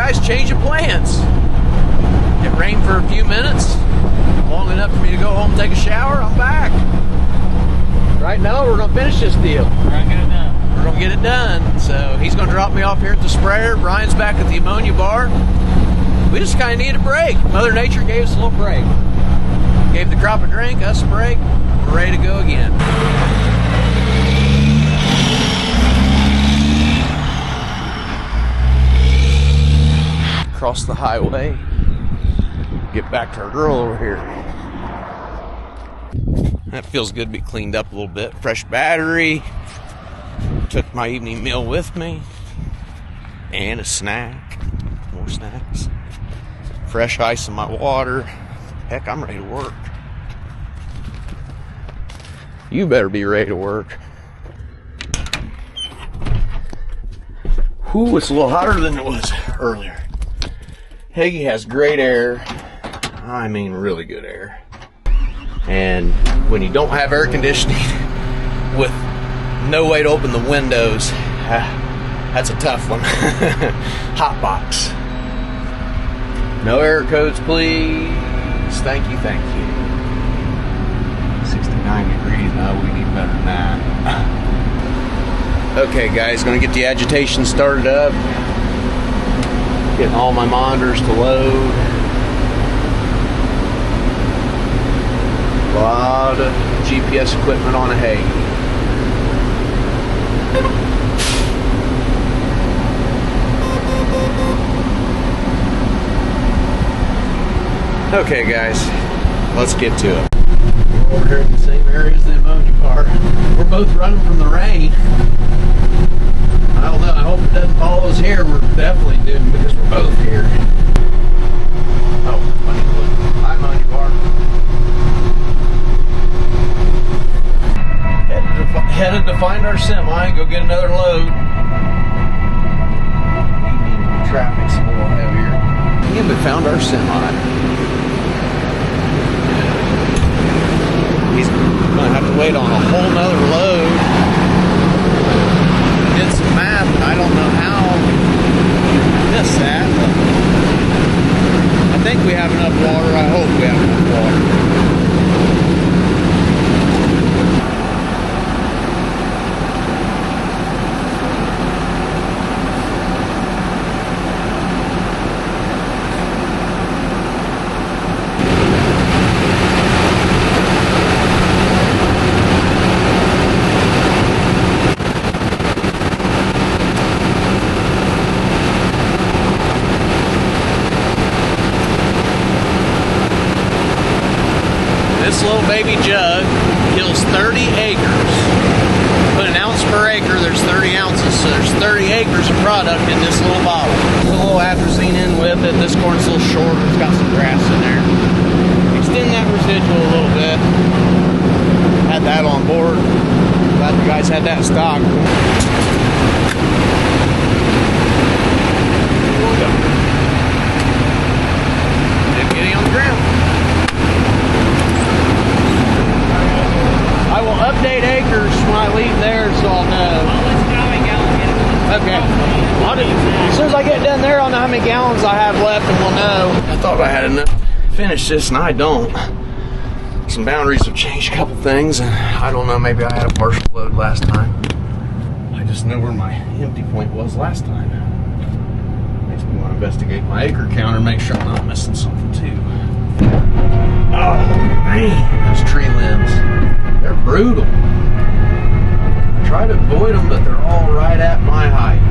guys, changing plans. It rained for a few minutes, long enough for me to go home and take a shower. I'm back. Right now, we're going to finish this deal. We're going to get it done. We're going to get it done. So he's going to drop me off here at the sprayer. Brian's back at the ammonia bar. We just kind of need a break. Mother Nature gave us a little break. Gave the crop a drink, us a break. We're ready to go again. Across the highway. Get back to our girl over here. That feels good to be cleaned up a little bit. Fresh battery. Took my evening meal with me. And a snack. More snacks. Fresh ice in my water. Heck, I'm ready to work. You better be ready to work. Whew, it's a little hotter than it was earlier. Hagie has great air. I mean really good air. And when you don't have air conditioning with no way to open the windows, that's a tough one. Hot box. No error codes, please. Thank you, thank you. 69 degrees. No, we need better than that. Okay, guys, gonna get the agitation started up. Getting all my monitors to load. A lot of GPS equipment on a Hagie. Okay, guys, let's get to it. We're over here in the same area as the ammonia bar. We're both running from the rain. I don't know, I hope it doesn't follow us here. We're definitely doomed because we're both here. Oh, funny look. Hi, ammonia bar. Headed to find our semi and go get another load. Traffic's a little heavier. And we found our semi. He's gonna have to wait on a whole nother load. Did some math, and I don't know how I missed that. I think we have enough water. I hope we have enough water. This little baby jug kills 30 acres. Put an ounce per acre, there's 30 ounces, so there's 30 acres of product in this little bottle. Put a little atrazine in with it. This corn's a little short, it's got some grass in there. Extend that residual a little bit. Had that on board. Glad you guys had that stock. Didn't get any on the ground. I will update acres when I leave there, so I'll know. Okay. As soon as I get done there, I'll know how many gallons I have left, and we'll know. I thought I had enough to finish this, and I don't. Some boundaries have changed a couple things, and I don't know, maybe I had a partial load last time. I just know where my empty point was last time. Makes me want to investigate my acre counter, make sure I'm not missing something too. Oh, man, those tree limbs. They're brutal. I try to avoid them, but they're all right at my height.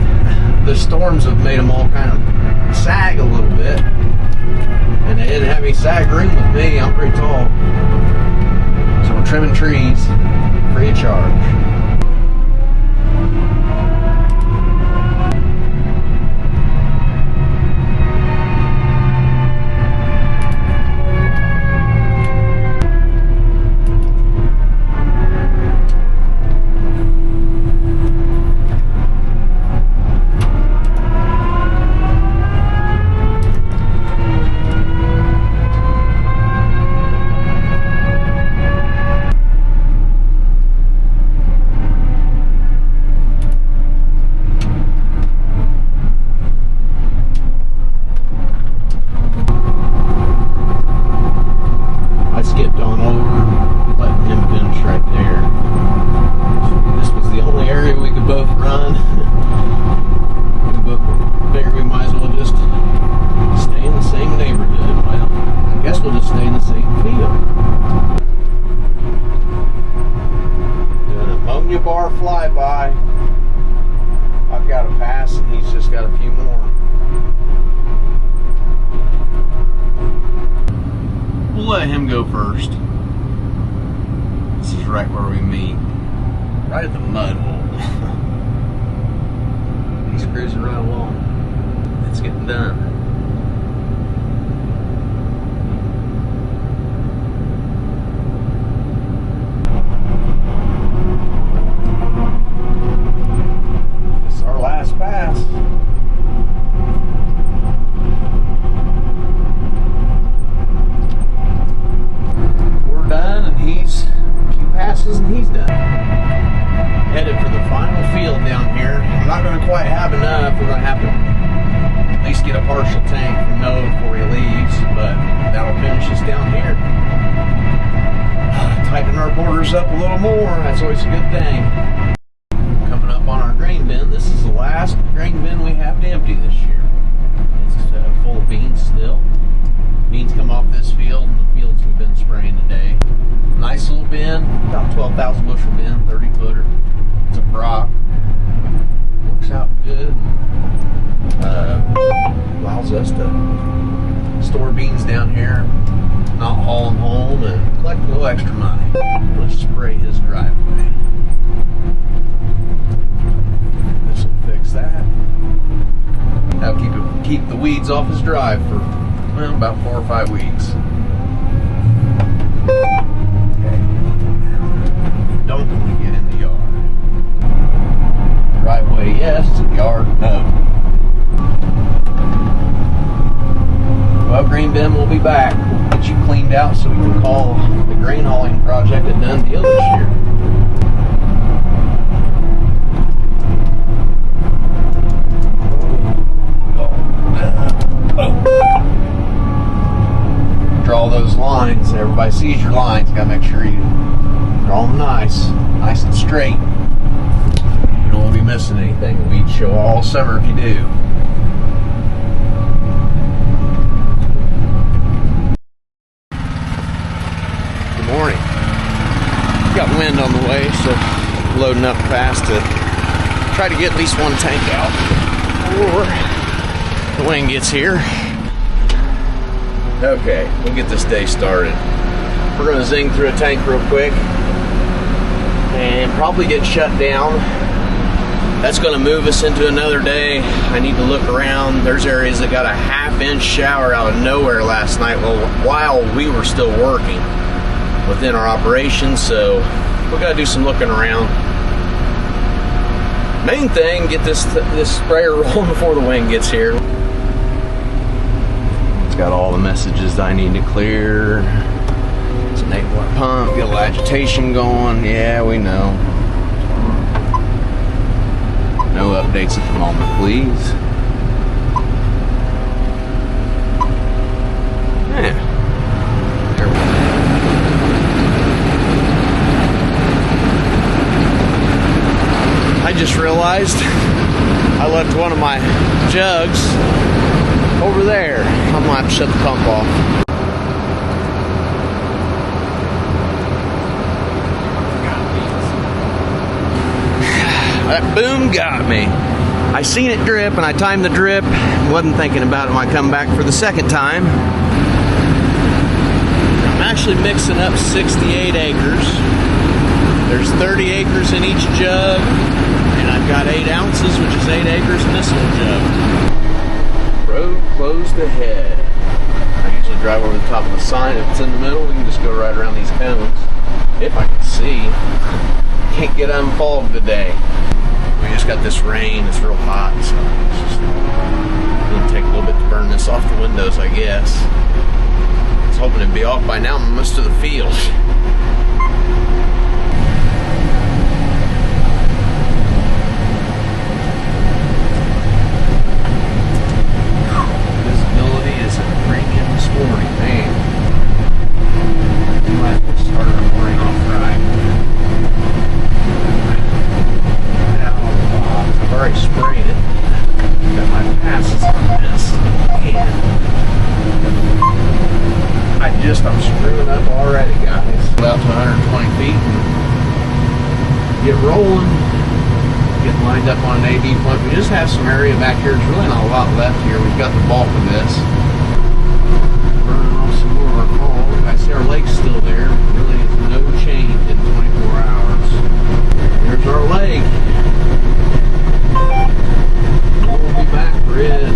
The storms have made them all kind of sag a little bit. And they didn't have any sag room with me. I'm pretty tall. So we're trimming trees free of charge. first. This is right where we meet. Right at the mud hole. He's cruising right along. It's getting done. This is our last pass. We're done, and he's a few passes and he's done. Headed for the final field down here. I'm not going to quite have enough. We're going to have to at least get a partial tank from Noah before he leaves, but that'll finish us down here. Tighten our borders up a little more. That's always a good thing. Coming up on our grain bin. This is the last grain bin we have to empty this year. It's full of beans still. Beans come off this field and the fields we've been spraying today. Nice little bin, about 12,000 bushel bin, 30 footer. It's a Brock. Works out good. Allows us to store beans down here, not haul them home, and collect a little extra money. Let's spray his driveway. This will fix that. That'll keep the weeds off his drive for about 4 or 5 weeks. Okay. Don't when we get in the yard. Driveway, yes. Yard, no. Well, grain bin will be back. We'll get you cleaned out so we can call the grain hauling project a done deal this year. Draw those lines. Everybody sees your lines. Gotta make sure you draw them nice and straight. You don't want to be missing anything. We'd show all summer if you do. Good morning. Got wind on the way, so loading up fast to try to get at least one tank out before the wind gets here. Okay, we'll get this day started. We're going to zing through a tank real quick and probably get shut down. That's going to move us into another day. I need to look around. There's areas that got a half-inch shower out of nowhere last night while we were still working within our operation, so we got to do some looking around. Main thing, get this sprayer rolling before the wind gets here. Got all the messages I need to clear. It's an 8-watt pump, get a little agitation going. Yeah, we know. No updates at the moment, please. Yeah. There we go. I just realized I left one of my jugs over there. I'm gonna have to shut the pump off. That boom got me. I seen it drip and I timed the drip. Wasn't thinking about it when I come back for the second time. I'm actually mixing up 68 acres. There's 30 acres in each jug, and I've got 8 ounces, which is 8 acres in this little jug. Road closed ahead. I usually drive over the top of the sign. If it's in the middle, we can just go right around these cones. If I can see. Can't get unfogged today. We just got this rain. It's real hot, so it's just going to take a little bit to burn this off the windows, I guess. I was hoping it'd be off by now most of the field. I'm screwing up already, guys. About to 120 feet. Get rolling. Get lined up on an AD point. We just have some area back here. There's really not a lot left here. We've got the bulk of this. Burning off some more of our coal. We've got I see our lake's still there. Really is no change in 24 hours. There's our lake. We'll be back for it.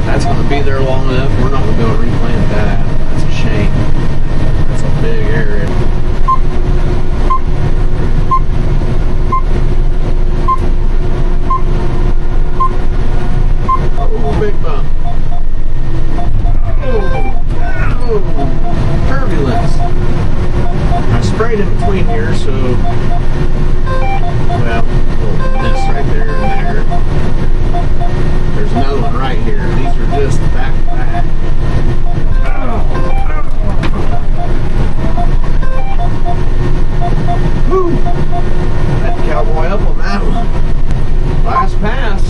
That's going to be there long enough. We're not going to be able to replant that. That's a shame. That's a big area. Oh, big bump. Oh, turbulence. I sprayed in between here, so, well, a little mist right there and there. There's another one right here. These are just back to back. Woo! Had to cowboy up on that one. Last pass.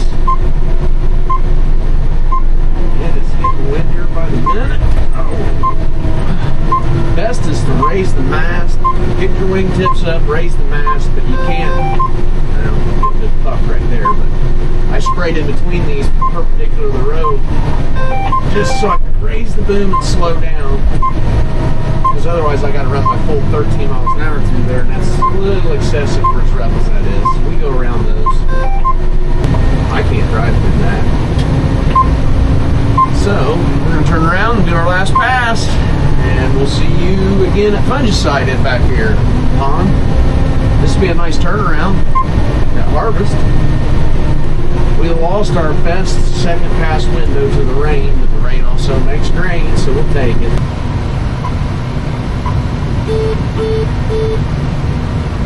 It is getting windier by the minute. Oh. Best is to raise the mast. Get your wingtips up, raise the mast, but you can't. I don't get a good puff right there, but I sprayed in between these perpendicular to the road just so I could raise the boom and slow down. Because otherwise I got to run my full 13 miles an hour through there, and that's a little excessive for as rough as that is. We go around those. I can't drive through that. So, we're going to turn around and do our last pass, and we'll see you again at fungicide in back here. This will be a nice turnaround at harvest. We lost our best second pass window to the rain, but the rain also makes grain, so we'll take it.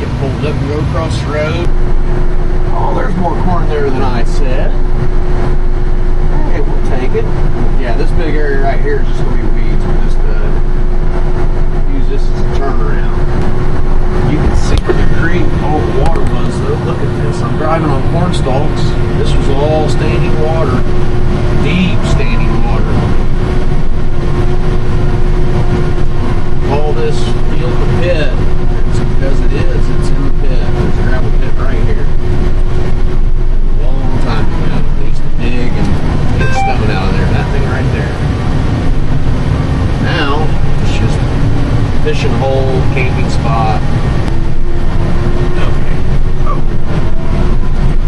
Get pulled up and go across the road. Oh, there's more corn there than I said. Hey, we'll take it. Yeah, this big area right here is just going to be weeds. We'll just use this as a turnaround. You can see where the creek, all the water was though. Look at this. I'm driving on corn stalks. This was all standing water. Deep standing water. All this field the pit. It's because it is. It's in the pit. There's a gravel pit right here. A long time ago. They used to dig and get stone out of there. That thing right there. Now, it's just fishing hole, camping spot. Okay. Oh.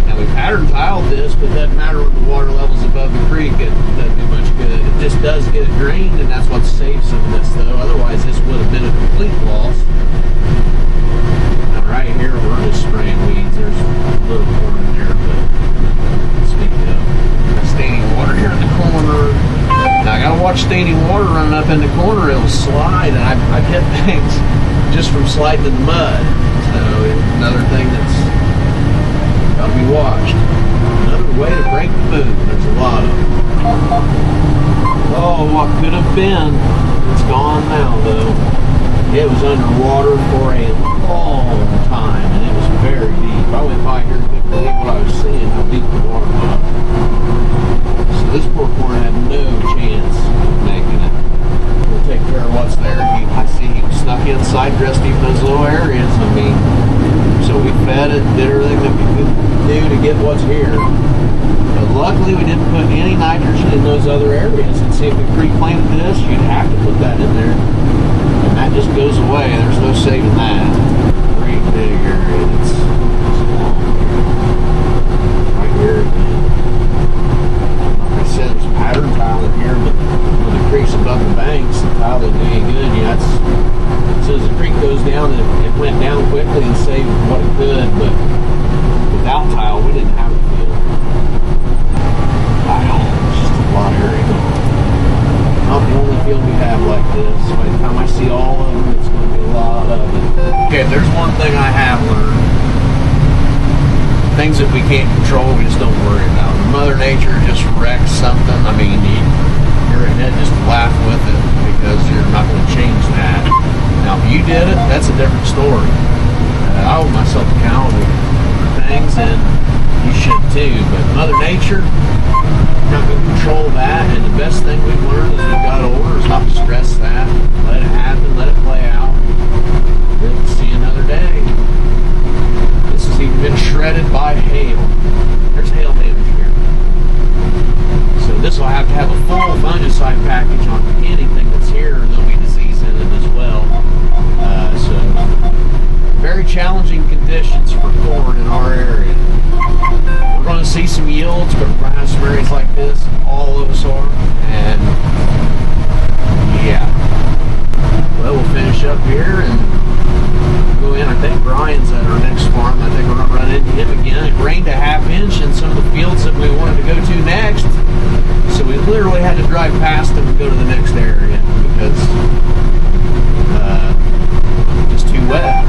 Now we pattern tiled this, but it doesn't matter when the water level's above the creek. It doesn't do much good. It just does get it drained, and that's what saves some of this, though. Otherwise, this would have been a complete loss. Now, right here, we're just spraying weeds. There's a little corn in there, but speaking of staining water here in the corner. Now, I gotta watch staining water running up in the corner. It'll slide, and I've hit things just from sliding in the mud. So, another thing that's gotta be watched. Another way to break the boom. There's a lot of them. Oh, what could have been. It's gone now, though. It was underwater for a long time, and it was very deep. I went by here and couldn't believe what I was seeing, how deep the water was. So this poor corn had no chance of making it. We'll take care of what's there. I see he snuck inside just even those low areas. I mean, so we fed it, did everything that we could do to get what's here. But luckily we didn't put any nitrogen in those other areas. And see, if we pre-planted this, you'd have to put that in there. And that just goes away. There's no saving that. Great big area. It's long. Right here again. Like I said, there's pattern tile in here, but when the creek's above the banks, the tile doesn't do any good. You know, that's, as soon as the creek goes down, it went down quickly and saved what it could, but without tile, we didn't have a field. Wow, it's just a lot of area. Not the only field we have like this. By the time I see all of them, it's going to be a lot of it. Okay, there's one thing I have learned. Things that we can't control, we just don't worry about. Mother Nature just wrecks something. I mean, you're in it, just laugh with it because you're not going to change that. Now, if you did it, that's a different story. I hold myself accountable for things, and you should too. But Mother Nature, not going to control that. And the best thing we've learned as we've got older is not to stress that. Let it happen. Let it play out. We'll see another day. This has even been shredded by hail. There's hail damage here. So this will have to have a full fungicide pack fields, but raspberries like this, all of us are. And yeah, well, we'll finish up here and go in. I think Brian's at our next farm. I think we're gonna run into him again. It rained a ½ inch in some of the fields that we wanted to go to next, so we literally had to drive past them and go to the next area because just too wet.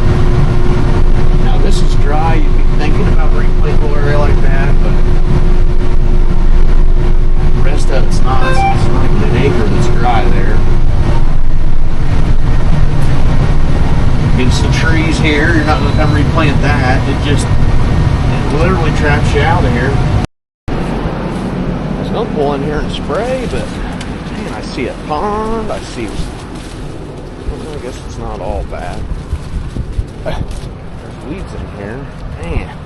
Now this is dry. You'd be thinking about replanting a little area like that, but the rest of it's not. It's not even an acre that's dry there. Against the trees here, you're not going to come replant that. It literally traps you out of here. I was going to pull in here and spray, but man, I see a pond. I see. Well, I guess it's not all bad. There's weeds in here. Man.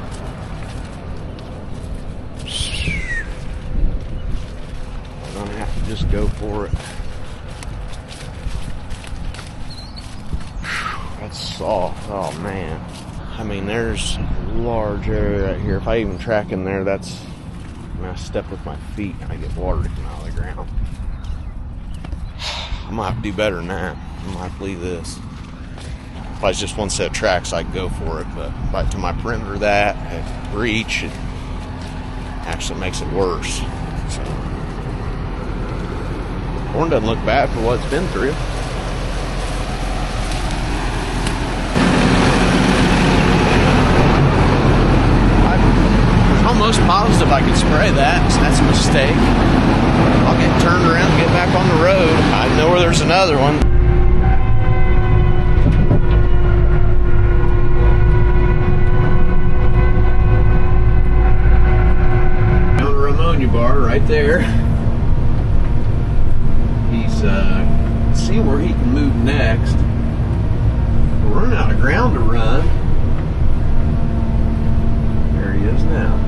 I'm going to have to just go for it. That's soft. Oh man. I mean, there's a large area right here. If I even track in there, that's when I step with my feet and I get water to come out of the ground. I'm gonna have to do better than that. I'm gonna have to leave this. If I was just one set of tracks, I'd go for it, but right to my perimeter, that at reach, it actually makes it worse. So, corn doesn't look bad for what it's been through. Almost positive I could spray that, so that's a mistake. I'll get turned around and get back on the road. I know where there's another one. Another ammonia bar right there. He's seeing where he can move next. We're running out of ground to run. There he is now.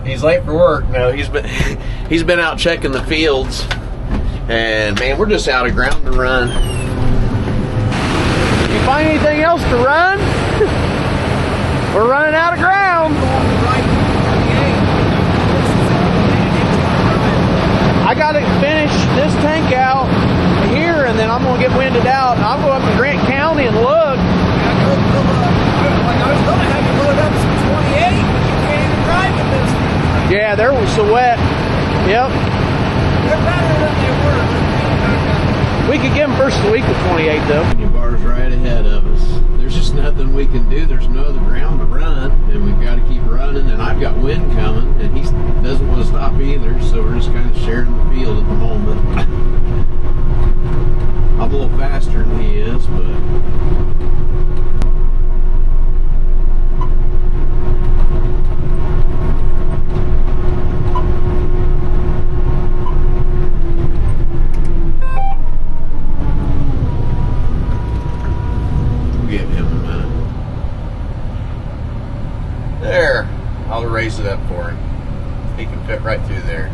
He's late for work. No, he's been out checking the fields, and man, we're just out of ground to run. You find anything else to run? We're running out of ground. I got to finish this tank out here, and then I'm gonna get winded out, and I'll go up to Grant County and look. I was gonna have you load up some 28, but you can't even drive it this time. Yeah, there was so wet. Yep. They're better than they were. We could give them first of the week with 28 though. The bar's right ahead of us. There's just nothing we can do. There's no other ground to run, and we've got to keep running. And I've got wind coming, and he doesn't want to stop either. So we're just kind of sharing the field at the moment. I'm a little faster than he is, but. There, I'll raise it up for him. He can fit right through there.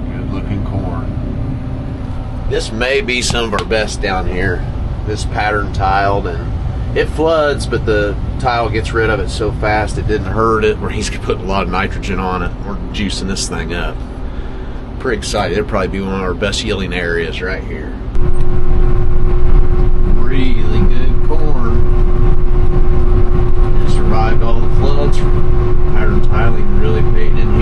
Good looking corn. This may be some of our best down here. This pattern tiled, and it floods, but the tile gets rid of it so fast it didn't hurt it, where he's putting a lot of nitrogen on it. We're juicing this thing up. Pretty excited. It'll probably be one of our best yielding areas right here. Really good corn. It survived all the floods. Pattern tiling really paid in